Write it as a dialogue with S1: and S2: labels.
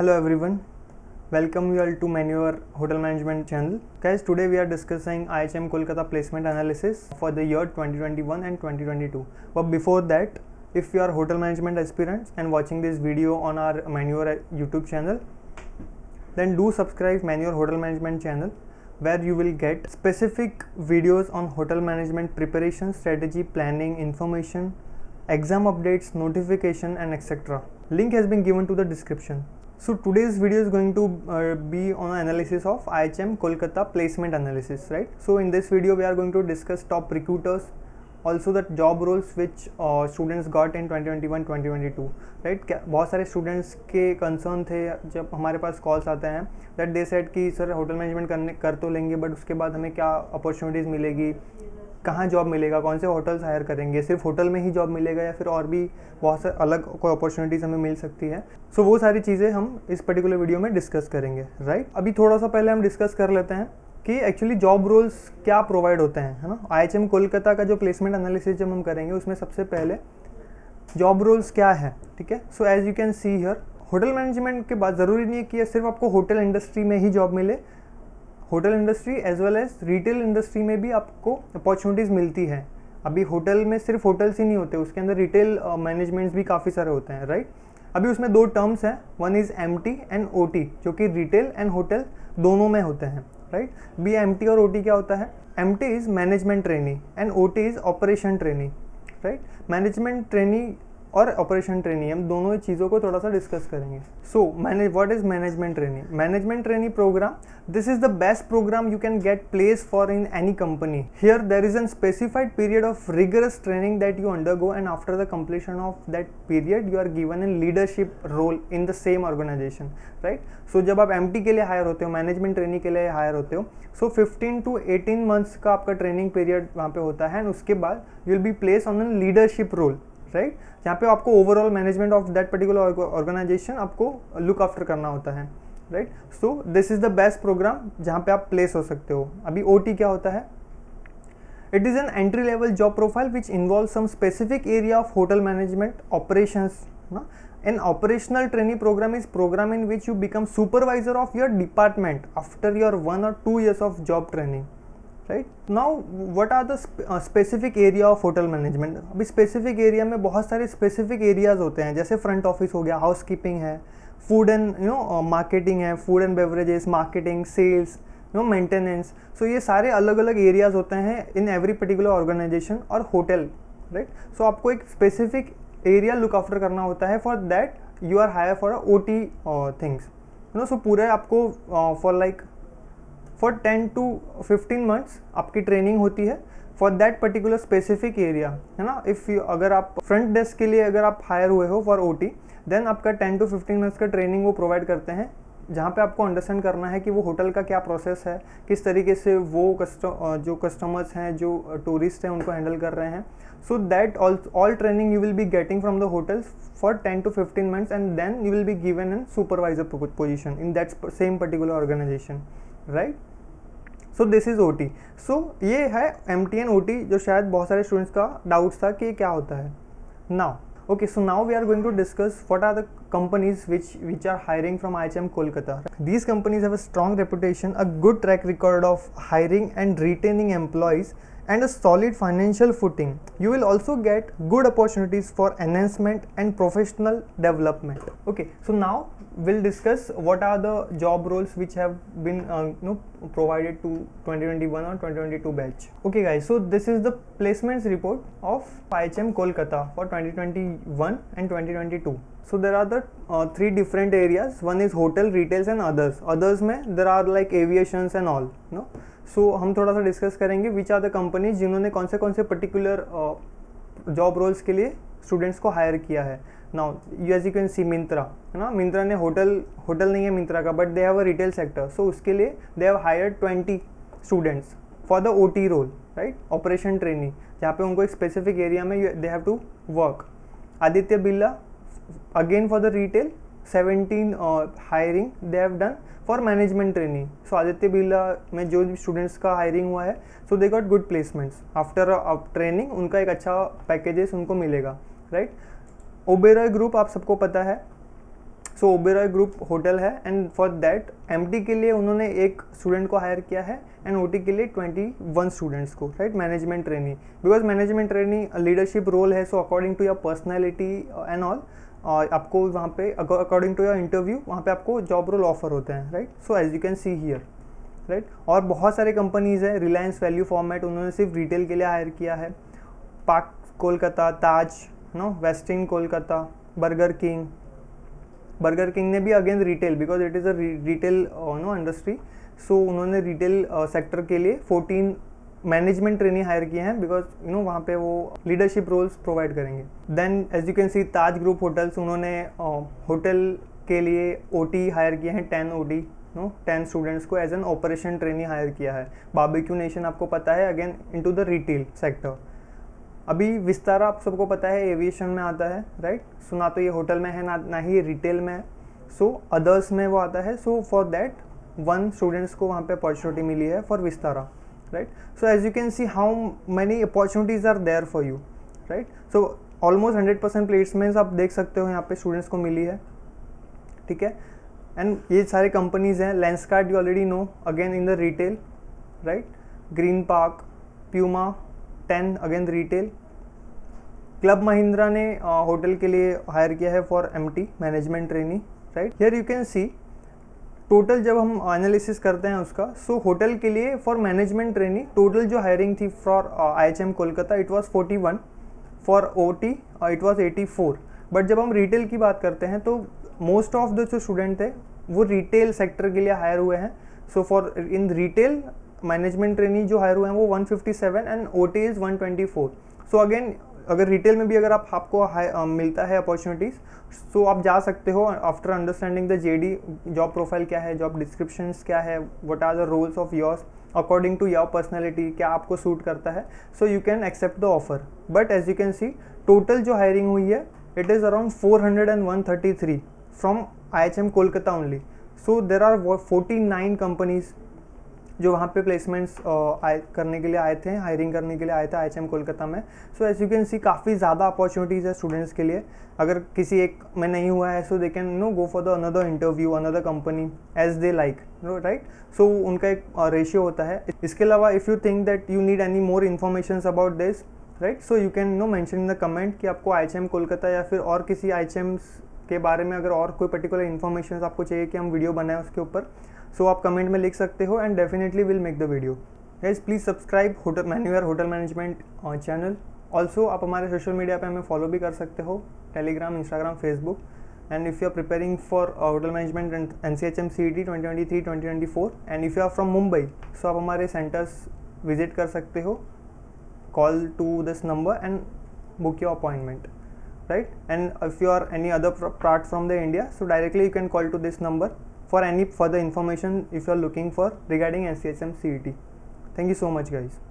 S1: Hello everyone, welcome you all to Manure Hotel Management channel. Guys, today we are discussing IHM Kolkata placement analysis for the year 2021 and 2022. But before that, if you are hotel management aspirants and watching this video on our Manure YouTube channel, then do subscribe Manure Hotel Management channel, where you will get specific videos on hotel management preparation, strategy, planning, information, exam updates, notification and etc. Link has been given to the description. So today's video is going to be on analysis of IHM Kolkata placement analysis, right? So in this video we are going to discuss top recruiters, also the job roles which students got in 2021-2022, right? बहुत सारे students के concern थे जब हमारे पास calls आते हैं that they said कि sir hotel management कर तो लेंगे बट उसके बाद हमें क्या अपॉर्चुनिटीज़ मिलेगी, कहाँ जॉब मिलेगा, कौन से होटल्स हायर करेंगे, सिर्फ होटल में ही जॉब मिलेगा या फिर और भी बहुत सारे अलग कोई अपॉर्चुनिटीज़ हमें मिल सकती है. सो वो सारी चीज़ें हम इस पर्टिकुलर वीडियो में डिस्कस करेंगे, राइट? अभी थोड़ा सा पहले हम डिस्कस कर लेते हैं कि एक्चुअली जॉब रोल्स क्या प्रोवाइड होते हैं, है ना. IHM कोलकाता का जो प्लेसमेंट एनालिसिस जब हम करेंगे उसमें सबसे पहले जॉब रोल्स क्या है, ठीक है. So as you can see here, hotel management के बाद ज़रूरी नहीं है कि सिर्फ आपको होटल इंडस्ट्री में ही जॉब मिले. Hotel industry as well as retail industry में भी आपको अपॉर्चुनिटीज़ मिलती है. अभी होटल में सिर्फ होटल्स ही नहीं होते, उसके अंदर रिटेल मैनेजमेंट्स भी काफ़ी सारे होते हैं, राइट. अभी उसमें दो टर्म्स हैं, one is MT and OT, जो कि रिटेल एंड होटल दोनों में होते हैं, राइट. बी MT और OT क्या होता है? MT is management trainee and OT is operation trainee, right. Management trainee और ऑपरेशन ट्रेनी, हम दोनों ही चीज़ों को थोड़ा सा डिस्कस करेंगे. So what is management trainee? Management trainee programme, this is the best programme you can get place for in any company. Here there is an specified period of rigorous training that you undergo and after the completion of that period you are given in leadership role in the same organisation, right. So जब आप MT के लिए higher होते हो, management trainee के लिए higher होते हो, सो 15 to 18 मंथ्स का आपका ट्रेनिंग पीरियड वहाँ पे होता है एंड उसके बाद you will be place on an leadership role, right. जहाँ पे आपको overall management of that particular organisation आपको लुक आफ्टर करना होता है, right. So this is the best programme जहाँ पे आप प्लेस हो सकते हो. अभी OT क्या होता है? It is an entry level job profile which involve some specific area of hotel management operations. An operational trainee program is program in which you become supervisor of your department after your 1 or 2 years of job training. Right. Now what are the specific area of hotel management? अभी specific area में बहुत सारे specific areas होते हैं, जैसे front office हो गया, housekeeping है, फूड एंड मार्केटिंग है, food and beverages, marketing, sales, maintenance. So ये सारे अलग अलग एरियाज होते हैं इन एवरी पर्टिकुलर ऑर्गेनाइजेशन और होटल, राइट. सो आपको एक स्पेसिफिक एरिया लुक आफ्टर करना होता है. For that you are hire for OT things, so पूरे आपको फॉर 10 to 15 मंथ्स आपकी ट्रेनिंग होती है for that particular specific area, है ना. अगर आप फ्रंट डेस्क के लिए अगर आप हायर हुए हो फॉर OT, देन आपका 10 to 15 मंथ्स का ट्रेनिंग वो प्रोवाइड करते हैं, जहाँ पे आपको अंडरस्टैंड करना है कि वो होटल का क्या प्रोसेस है, किस तरीके से वो जो कस्टमर्स हैं, जो टूरिस्ट हैं, उनको हैंडल कर रहे हैं. So that all training you will be getting from the hotels for 10 to 15 months and then you will be given an supervisor position in that same particular organisation, right. So this is OT. So ये है MT and OT, जो शायद बहुत सारे students का doubts था कि ये क्या होता है. Now okay, so now we are going to discuss what are the companies which are hiring from IHM Kolkata. These companies have a strong reputation, a good track record of hiring and retaining employees and a solid financial footing. You will also get good opportunities for enhancement and professional development. Okay, so now we'll discuss what are the job roles which have been provided to 2021 or 2022 batch. Okay guys, so this is the placements report of IHM Kolkata for 2021 and 2022. So there are the 3 different areas. One is hotel, retails and others. Others में there are like aviations and all, no. सो हम थोड़ा सा discuss करेंगे which are the companies जिन्होंने कौन से particular job roles के लिए स्टूडेंट्स को हायर किया है. Now as you can see Myntra, है ना. मिंत्रा ने होटल नहीं है मिंत्रा का, but they have a retail sector. So उसके लिए they have hired 20 students for the OT role, right, operation trainee, जहाँ पे उनको एक स्पेसिफिक एरिया में they have to work. Aditya Birla again for the retail 17 hiring they have done for management training. So Aditya Birla में जो भी स्टूडेंट्स का हायरिंग हुआ है, so they got good placements after training. उनका एक अच्छा पैकेजेस उनको मिलेगा, राइट. ओबेरॉय ग्रुप आप सबको पता है, सो ओबेरॉय ग्रुप होटल है, एंड फॉर दैट एमटी के लिए उन्होंने एक स्टूडेंट को हायर किया है एंड ओटी के लिए 21 स्टूडेंट्स को, right, management trainee, because management trainee leadership role है, so according to your personality and all आपको वहाँ पे अकॉर्डिंग टू योर इंटरव्यू वहाँ पे आपको जॉब रोल ऑफर होते हैं, right. So as you can see here, right. और बहुत सारे कंपनीज है, रिलायंस वैल्यू फॉर्मेट उन्होंने सिर्फ रिटेल के लिए हायर किया है, park Kolkata, Taj, Westin Kolkata, burger king ने भी again retail, because it is a retail industry, so उन्होंने रिटेल सेक्टर के लिए 14 मैनेजमेंट ट्रेनी हायर किए हैं, बिकॉज वहाँ पे वो लीडरशिप रोल्स प्रोवाइड करेंगे. Then as you can see Taj group hotels, उन्होंने होटल के लिए ओटी हायर किए हैं, 10 ओटी 10 स्टूडेंट्स को as an operation trainee hire किया है. बारबेक्यू नेशन आपको पता है, again into the retail sector. अभी विस्तारा आप सबको पता है एविएशन में आता है, राइट. सो ना तो ये होटल में है ना ही ये रिटेल में है, सो अदर्स में वो आता है. सो फॉर दैट 1 स्टूडेंट्स को वहाँ पे अपॉर्चुनिटी मिली है for Vistara, right. So as you can see how many opportunities are there for you, right. So almost 100% placements आप देख सकते हो यहाँ पे स्टूडेंट्स को मिली है, ठीक है. एंड ये सारे कंपनीज हैं. Lenskart you already know, again in the retail, right. Green Park, Puma, 10 again retail. Club Mahindra ने होटल के लिए हायर किया है for MT management trainee, right. Here you can see total जब हम एनालिसिस करते हैं उसका, सो होटल के लिए फॉर मैनेजमेंट ट्रेनी टोटल जो हायरिंग थी for IHM Kolkata it was 41, for OT it was 84. But जब हम रिटेल की बात करते हैं तो मोस्ट ऑफ द जो स्टूडेंट थे वो रिटेल सेक्टर के लिए हायर हुए हैं. So for in retail management trainee जो हायर हुए हैं वो 157 and OT is 124. So again अगर रिटेल में भी अगर आपको मिलता है अपॉर्चुनिटीज़, सो आप जा सकते हो after understanding the JD, job profile क्या है, जॉब डिस्क्रिप्शंस क्या है, what are the roles of yours according to your personality, क्या आपको सूट करता है, so you can accept the offer. But as you can see total जो hiring हुई है it is around 433 from IHM Kolkata only. So there are 49 companies जो वहाँ पे प्लेसमेंट्स करने के लिए आए थे, हायरिंग करने के लिए आए थे IHM कोलकाता में. So as you can see काफ़ी ज़्यादा अपॉर्चुनिटीज़ है स्टूडेंट्स के लिए. अगर किसी एक में नहीं हुआ है so they can go for the another interview, another company as they like, right. So उनका एक रेशियो होता है. इसके अलावा if you think that you need any more information about this, right, so you can mention in the comment कि आपको IHM Kolkata या फिर और किसी IHMs के बारे में अगर और कोई पर्टिकुलर इन्फॉर्मेशन आपको चाहिए कि हम वीडियो बनाएं उसके ऊपर, सो आप कमेंट में लिख सकते हो and definitely will make the video. Guys please subscribe manure hotel management channel. Also आप हमारे सोशल मीडिया पे हमें फॉलो भी कर सकते हो, Telegram, Instagram, Facebook. And if you are preparing for hotel management and NCHM CET 2023-2024 and if you are from Mumbai, so आप हमारे सेंटर्स विजिट कर सकते हो. Call to this number and book your appointment, right. And if you are any other part from the India, so directly you can call to this number for any further information if you are looking for regarding NCHM CET. Thank you so much guys.